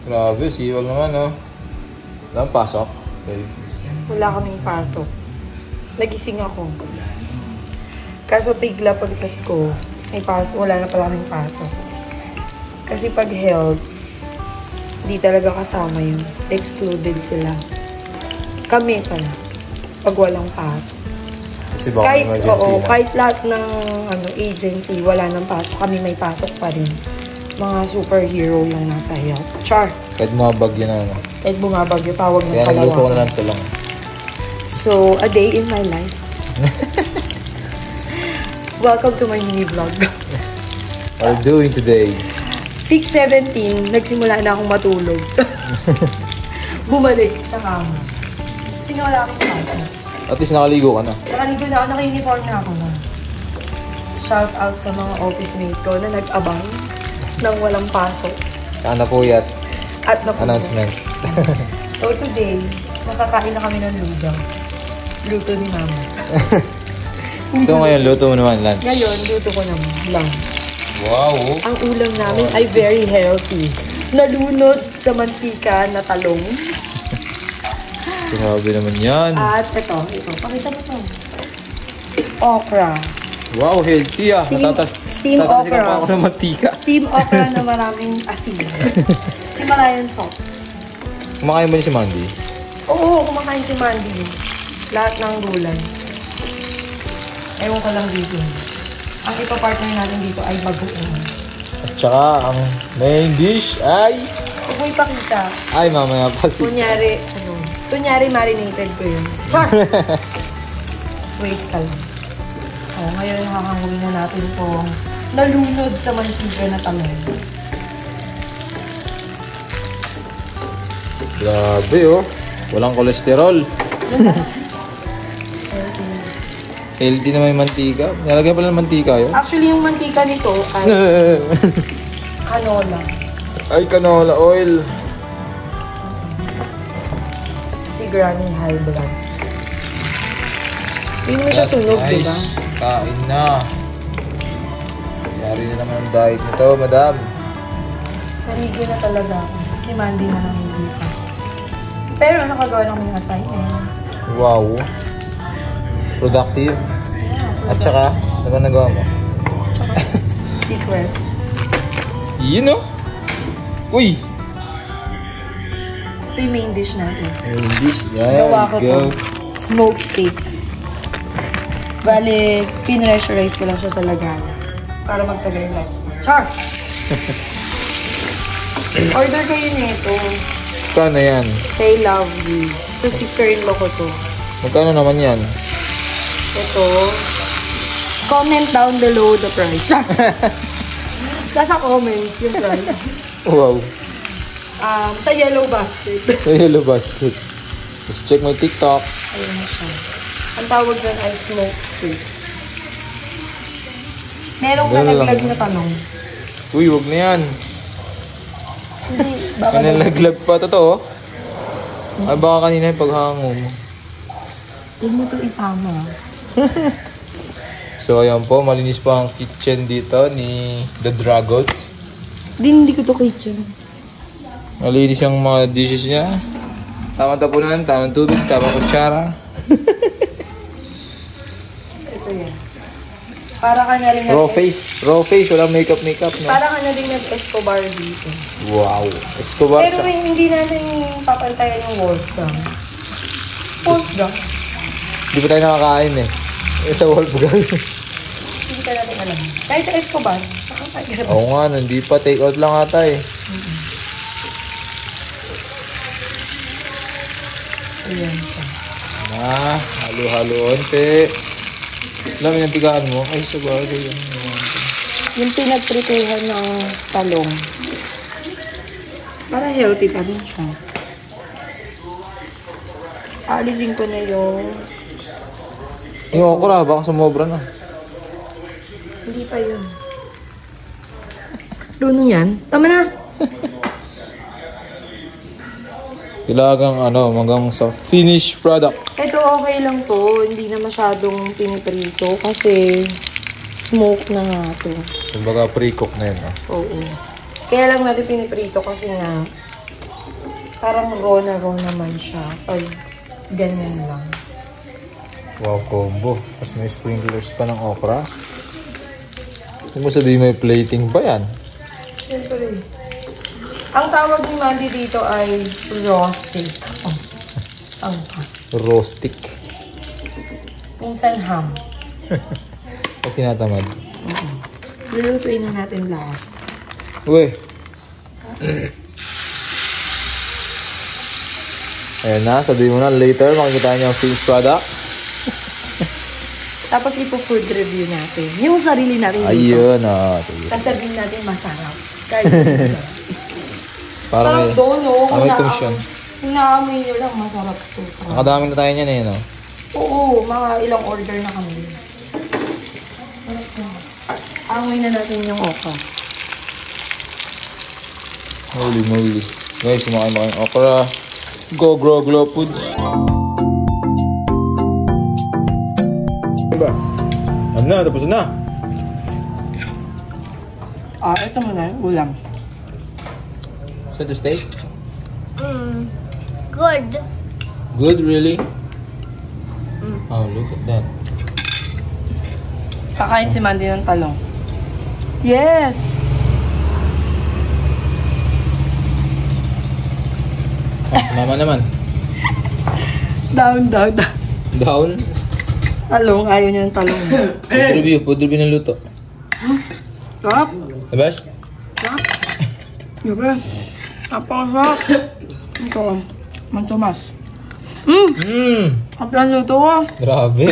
Grabe, siwal naman, no? Walang pasok. Okay. Wala kaming pasok. Nagising ako. Kaso bigla pagkas ko, may pasok. Wala na pala kaming pasok. Kasi pag health, di talaga kasama yun. Excluded sila. Kami pala. Pag walang pasok. Kasi baka kahit, emergency oo, na. kahit lahat ng agency, wala nang pasok. Kami may pasok pa rin. Mga superhero lang nasa health. Char! Kahit mga bagyo na, no? Kahit bumabagyo, tawag ng Kaya nagluto ko kalawa. na lang ito lang. So, a day in my life. Welcome to my mini vlog. What are you doing today? 6:17, nagsimula na akong matulog. Bumalik sa kama. Sinawala ako sa kama. At least nakaligo ka na. Nakaligo na ako, naka-uniform na ako na. Shout out sa mga office mate ko na nag-abang nang walang pasok. Saan na po yat? At napuno. Announcement. So today, nakakain na kami ng lugaw. Luto ni mama. So ngayon, luto mo naman lunch. Ngayon, luto ko naman lunch. Wow! Ang ulam namin ay very healthy. Nalunod sa mantika na talong. Grabe naman yan. At ito. Pakita mo ito. Okra. Wow, healthy ah. Steam okra. pa ako ng mantika. Steam okra na maraming asin. Himalayan salt. Kumakain ba niya si Mandy? Oo, kumakain si Mandy. Lahat ng gulay. Ewan ko lang dito. Ang ipapartner natin dito ay bagoong. At saka, ang main dish ay... Huwag mo ipakita. Ay, mamaya pa si... Kunyari marinated ko yun. Char! Wait ka lang. Oh, ngayon hahanguin na natin itong nalunod sa mantika na talong. Grabe oh. Walang kolesterol. Healthy na may mantika. Nalagay pala ng mantika yun. Actually, yung mantika nito ay canola. Ay, canola oil. Si Granny High Blood. Hindi mo siya sunog, Nice. diba? Kain na. Yari na naman ang diet nito, madam. Naligo na talaga ako. Si Mandy na lang hindi pa. Pero nakagawa lang yung assignment. Wow. Productive. At saka, ano ba nagawa mo? Secret. Yun oh. Uy! Ito yung main dish natin. Main dish. Yeah, Gawa ko go. to. Smoked steak. Bale, pinressurize ko lang siya sa lagana. Para magtagal yung life. Char! Order kayo nito. Magkano yan? Kay Lovely. Sa sister-in-law ko to. Magkano naman yan? Ito. Comment down below the price. Char! Nasa comment yung price. Wow. Sa yellow basket. Sa yellow basket. Just check my TikTok. Ayun na siya. Ang tawag doon ay smoked steak. Merong nalaglag na tanong. Uy, wag na yan. Hindi, baka May nalaglag pa. Totoo? Ay, baka kanina yung paghango mo. huwag mo ito isama. So, ayan po. Malinis po ang kitchen dito ni The Dragon. Hindi ko ito kitchen. Malinis yung mga dishes niya. Tamang tapunan, tamang tubig, tamang kutsara. Ito yan. Para ka na rin Raw face. Raw face. Walang makeup, no? Para ka na rin nag-Escobar dito. Wow. Escobar. Pero hindi natin papantayan yung Wolfgang. Wolfgang? Hindi pa tayo nakakain eh. Sa Wolfgang. Hindi ka natin alam. Kahit sa Escobar, nakapagod. Oo nga, hindi pa. Take out lang ata eh. Ayan siya. Halo-halo onte. Alam yung tigaan mo? Ay, sa bagay yan. Yung pinagpreparehan ng talong. Para healthy pa rin siya. Aalisin ko na yung... Yung okra, baka sumobra na. Hindi pa yun. Luno yan? Tama na! Kailangan hanggang sa finished product. Ito okay lang to. Hindi na masyadong piniprito kasi smoke na nga to. Kumbaga pre-cook na yun. Oo. Kaya lang natin piniprito kasi nga Parang raw naman siya. Pag ganyan lang. Wow, combo. Tapos may sprinklers pa ng okra. Kung mo sabihin may plating pa yan? Siyempre. Ang tawag ni Mandy dito ay roasted. Oh, saan ka? Roastic. Minsan ham. Pag tinatamad. Lulutuin na natin last. Uy! Ayan na, sabihin mo na later makikita niyo ang finished product. Tapos ipo-food review natin. Yung sarili natin dito. Ayun na. Sasabihin natin masarap. Kahit Parang sarap doon, no? may komisyon. Kung naamoy nyo lang, masarap to. Nakadami na tayo niyan eh, no? Oo, mga ilang order na kami. Sarap na. Amoy na natin yung okra. Holy moly. Guys, kumakain mo kayong okra. Go Grow Glow Foods. Diba? Ano na, tapos na. Ito muna yung ulam. So the steak? Good. Good, really? Oh, look at that. Kakain si Mandy ng talong. Yes! Mama naman. Down. Down. Talong, ayaw niya ng talong. Food review ng luto. Sarap! Abas? Sarap! Diba? Napakasarap! Ito, Mantomas. Ang luto ko. Grabe.